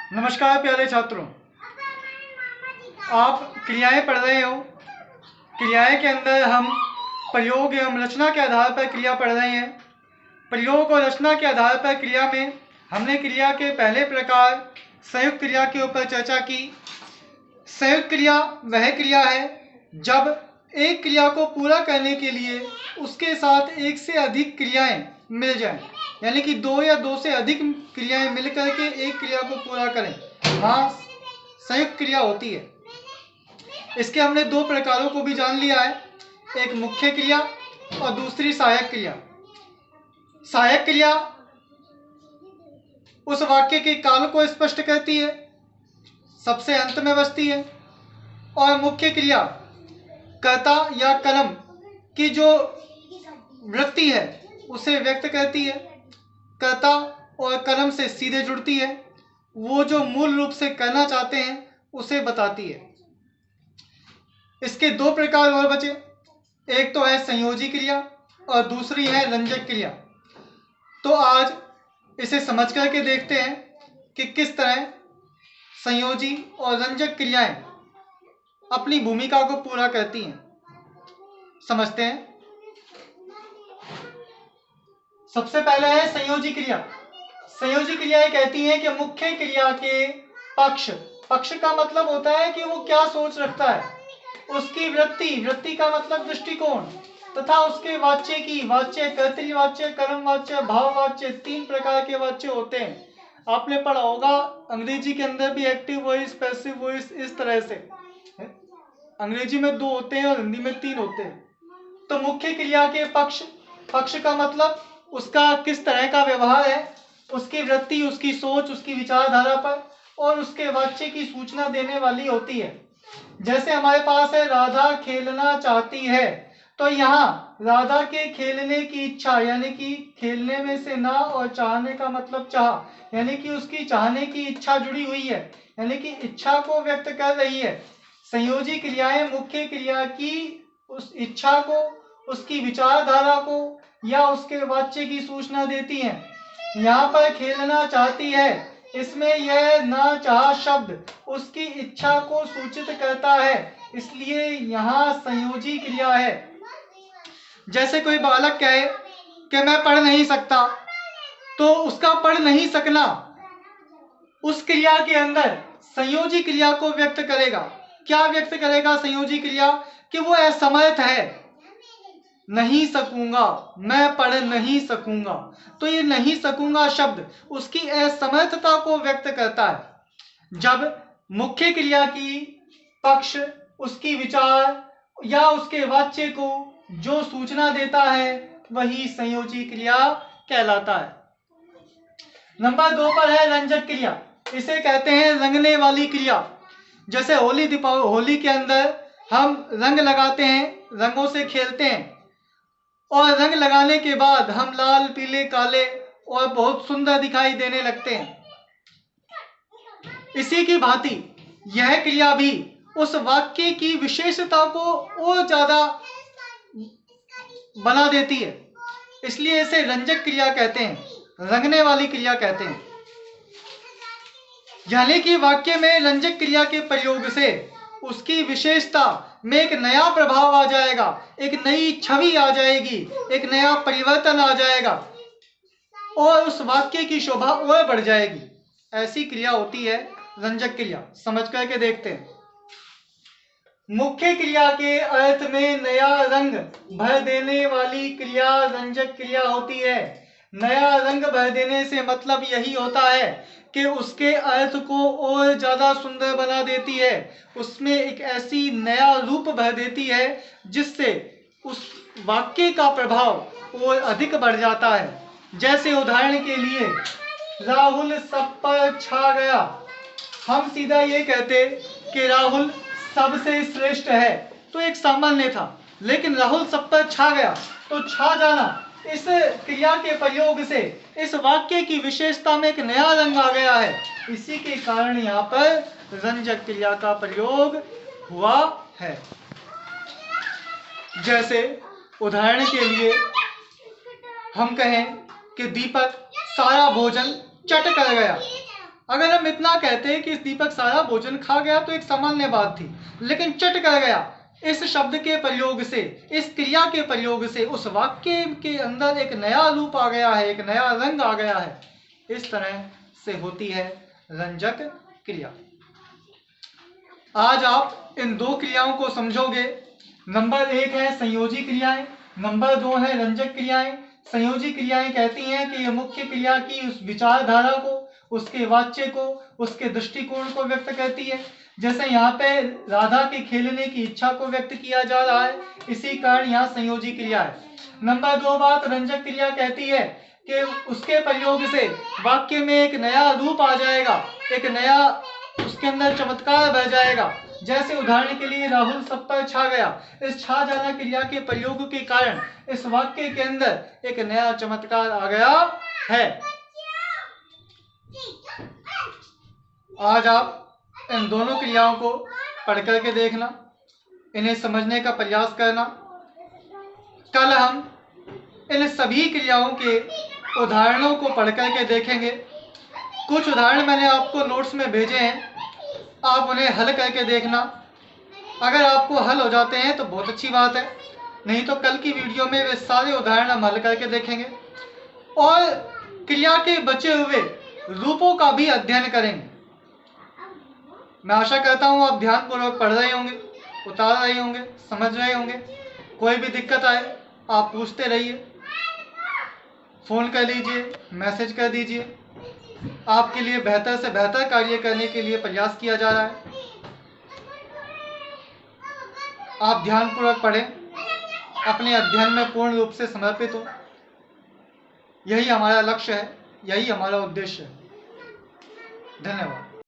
नमस्कार प्यारे छात्रों, आप क्रियाएं पढ़ रहे हो। क्रियाएं के अंदर हम प्रयोग एवं रचना के आधार पर क्रिया पढ़ रहे हैं। प्रयोग और रचना के आधार पर क्रिया में हमने क्रिया के पहले प्रकार संयुक्त क्रिया के ऊपर चर्चा की। संयुक्त क्रिया वह क्रिया है जब एक क्रिया को पूरा करने के लिए उसके साथ एक से अधिक क्रियाएं मिल जाएं, यानी कि दो या दो से अधिक क्रियाएं मिलकर के एक क्रिया को पूरा करें, वहाँ संयुक्त क्रिया होती है। इसके हमने दो प्रकारों को भी जान लिया है, एक मुख्य क्रिया और दूसरी सहायक क्रिया। सहायक क्रिया उस वाक्य के काल को स्पष्ट करती है, सबसे अंत में बसती है, और मुख्य क्रिया कर्ता या कर्म की जो वृत्ति है उसे व्यक्त करती है, कर्ता और कर्म से सीधे जुड़ती है, वो जो मूल रूप से करना चाहते हैं उसे बताती है। इसके दो प्रकार और बचे, एक तो है संयोजी क्रिया और दूसरी है रंजक क्रिया। तो आज इसे समझ करके देखते हैं कि किस तरह संयोजी और रंजक क्रियाएं अपनी भूमिका को पूरा करती हैं। समझते हैं। सबसे पहले है संयोजी क्रिया। संयोजी क्रियाएं कहती हैं कि मुख्य क्रिया के पक्ष का मतलब होता है कि वो क्या सोच रखता है, उसकी वृत्ति का मतलब दृष्टिकोण, तथा उसके वाच्य कर्तृवाच्य, कर्मवाच्य, भाववाच्य, तीन प्रकार के वाच्य होते हैं। आपने पढ़ा होगा अंग्रेजी के अंदर भी एक्टिव वॉइस, पैसिव वॉइस, इस तरह से अंग्रेजी में दो होते हैं और हिंदी में तीन होते हैं। तो मुख्य क्रिया के पक्ष का मतलब उसका किस तरह का व्यवहार है, उसकी वृत्ति, उसकी सोच, उसकी विचारधारा पर, और उसके वाच्य की सूचना देने वाली होती है। जैसे हमारे पास है राधा खेलना चाहती है, तो यहाँ राधा के खेलने की इच्छा, यानी कि खेलने में से ना और चाहने का मतलब चाह, यानी कि उसकी चाहने की इच्छा जुड़ी हुई है, यानी कि इच्छा को व्यक्त कर रही है। संयोजी क्रियाएं मुख्य क्रिया की उस इच्छा को, उसकी विचारधारा को या उसके वाच्य की सूचना देती हैं। यहाँ पर खेलना चाहती है, इसमें यह ना चाह शब्द उसकी इच्छा को सूचित करता है, इसलिए यहाँ संयोजी क्रिया है। जैसे कोई बालक कहे कि मैं पढ़ नहीं सकता, तो उसका पढ़ नहीं सकना उस क्रिया के अंदर संयोजी क्रिया को व्यक्त करेगा। क्या व्यक्त करेगा संयोजी क्रिया? कि वो असमर्थ है, नहीं सकूंगा, मैं पढ़ नहीं सकूंगा। तो ये नहीं सकूंगा शब्द उसकी असमर्थता को व्यक्त करता है। जब मुख्य क्रिया की पक्ष उसकी विचार या उसके वाच्य को जो सूचना देता है वही संयोजी क्रिया कहलाता है। नंबर 2 पर है रंजक क्रिया। इसे कहते हैं रंगने वाली क्रिया। जैसे होली के अंदर हम रंग लगाते हैं, रंगों से खेलते हैं, और रंग लगाने के बाद हम लाल, पीले, काले और बहुत सुंदर दिखाई देने लगते हैं। इसी की भांति यह क्रिया भी उस वाक्य की विशेषता को और ज्यादा बना देती है, इसलिए इसे रंजक क्रिया कहते हैं, रंगने वाली क्रिया कहते हैं। यानी कि वाक्य में रंजक क्रिया के प्रयोग से उसकी विशेषता में एक नया प्रभाव आ जाएगा, एक नई छवि आ जाएगी, एक नया परिवर्तन आ जाएगा और उस वाक्य की शोभा और बढ़ जाएगी। ऐसी क्रिया होती है रंजक क्रिया। समझ करके देखते हैं। मुख्य क्रिया के अर्थ में नया रंग भर देने वाली क्रिया रंजक क्रिया होती है। नया रंग भर देने से मतलब यही होता है कि उसके अर्थ को और ज्यादा सुंदर बना देती है, उसमें एक ऐसी नया रूप भर देती है जिससे उस वाक्य का प्रभाव और अधिक बढ़ जाता है। जैसे उदाहरण के लिए राहुल सब पर छा गया, हम सीधा ये कहते कि राहुल सबसे श्रेष्ठ है, तो एक सामान्य था, लेकिन राहुल सब पर छा गया, तो छा जाना, इस क्रिया के प्रयोग से इस वाक्य की विशेषता में एक नया रंग आ गया है। इसी के कारण यहाँ पर रंजक क्रिया का प्रयोग हुआ है। जैसे उदाहरण के लिए हम कहें कि दीपक सारा भोजन चट कर गया, अगर हम इतना कहते हैं कि दीपक सारा भोजन खा गया तो एक सामान्य बात थी, लेकिन चट कर गया, इस शब्द के प्रयोग से, इस क्रिया के प्रयोग से उस वाक्य के अंदर एक नया रूप आ गया है, एक नया रंग आ गया है। इस तरह से होती है रंजक क्रिया। आज आप इन दो क्रियाओं को समझोगे। नंबर 1 है संयोजी क्रियाएं, नंबर 2 है रंजक क्रियाएं। संयोजी क्रियाएं कहती हैं कि यह मुख्य क्रिया की उस विचारधारा को, उसके वाच्य को, उसके दृष्टिकोण को व्यक्त करती है। जैसे यहाँ पे राधा के खेलने की इच्छा को व्यक्त किया जा रहा है, इसी कारण यहाँ संयोजी क्रिया है। नंबर 2 बात रंजक क्रिया कहती है कि उसके प्रयोग से वाक्य में एक नया रूप आ जाएगा, एक नया उसके अंदर चमत्कार बह जाएगा। जैसे उदाहरण के लिए राहुल सब पर छा गया, इस छा जाना क्रिया के प्रयोग के कारण इस वाक्य के अंदर एक नया चमत्कार आ गया है। आज आप इन दोनों क्रियाओं को पढ़ करके देखना, इन्हें समझने का प्रयास करना। कल हम इन सभी क्रियाओं के उदाहरणों को पढ़ करके देखेंगे। कुछ उदाहरण मैंने आपको नोट्स में भेजे हैं, आप उन्हें हल करके देखना। अगर आपको हल हो जाते हैं तो बहुत अच्छी बात है, नहीं तो कल की वीडियो में वे सारे उदाहरण हम हल करके देखेंगे और क्रिया के बचे हुए रूपों का भी अध्ययन करेंगे। मैं आशा करता हूँ आप ध्यानपूर्वक पढ़ रहे होंगे, उतार रहे होंगे, समझ रहे होंगे। कोई भी दिक्कत आए आप पूछते रहिए, फ़ोन कर लीजिए, मैसेज कर दीजिए। आपके लिए बेहतर से बेहतर कार्य करने के लिए प्रयास किया जा रहा है। आप ध्यानपूर्वक पढ़ें, अपने अध्ययन में पूर्ण रूप से समर्पित हो। यही हमारा लक्ष्य है, यही हमारा उद्देश्य है। धन्यवाद।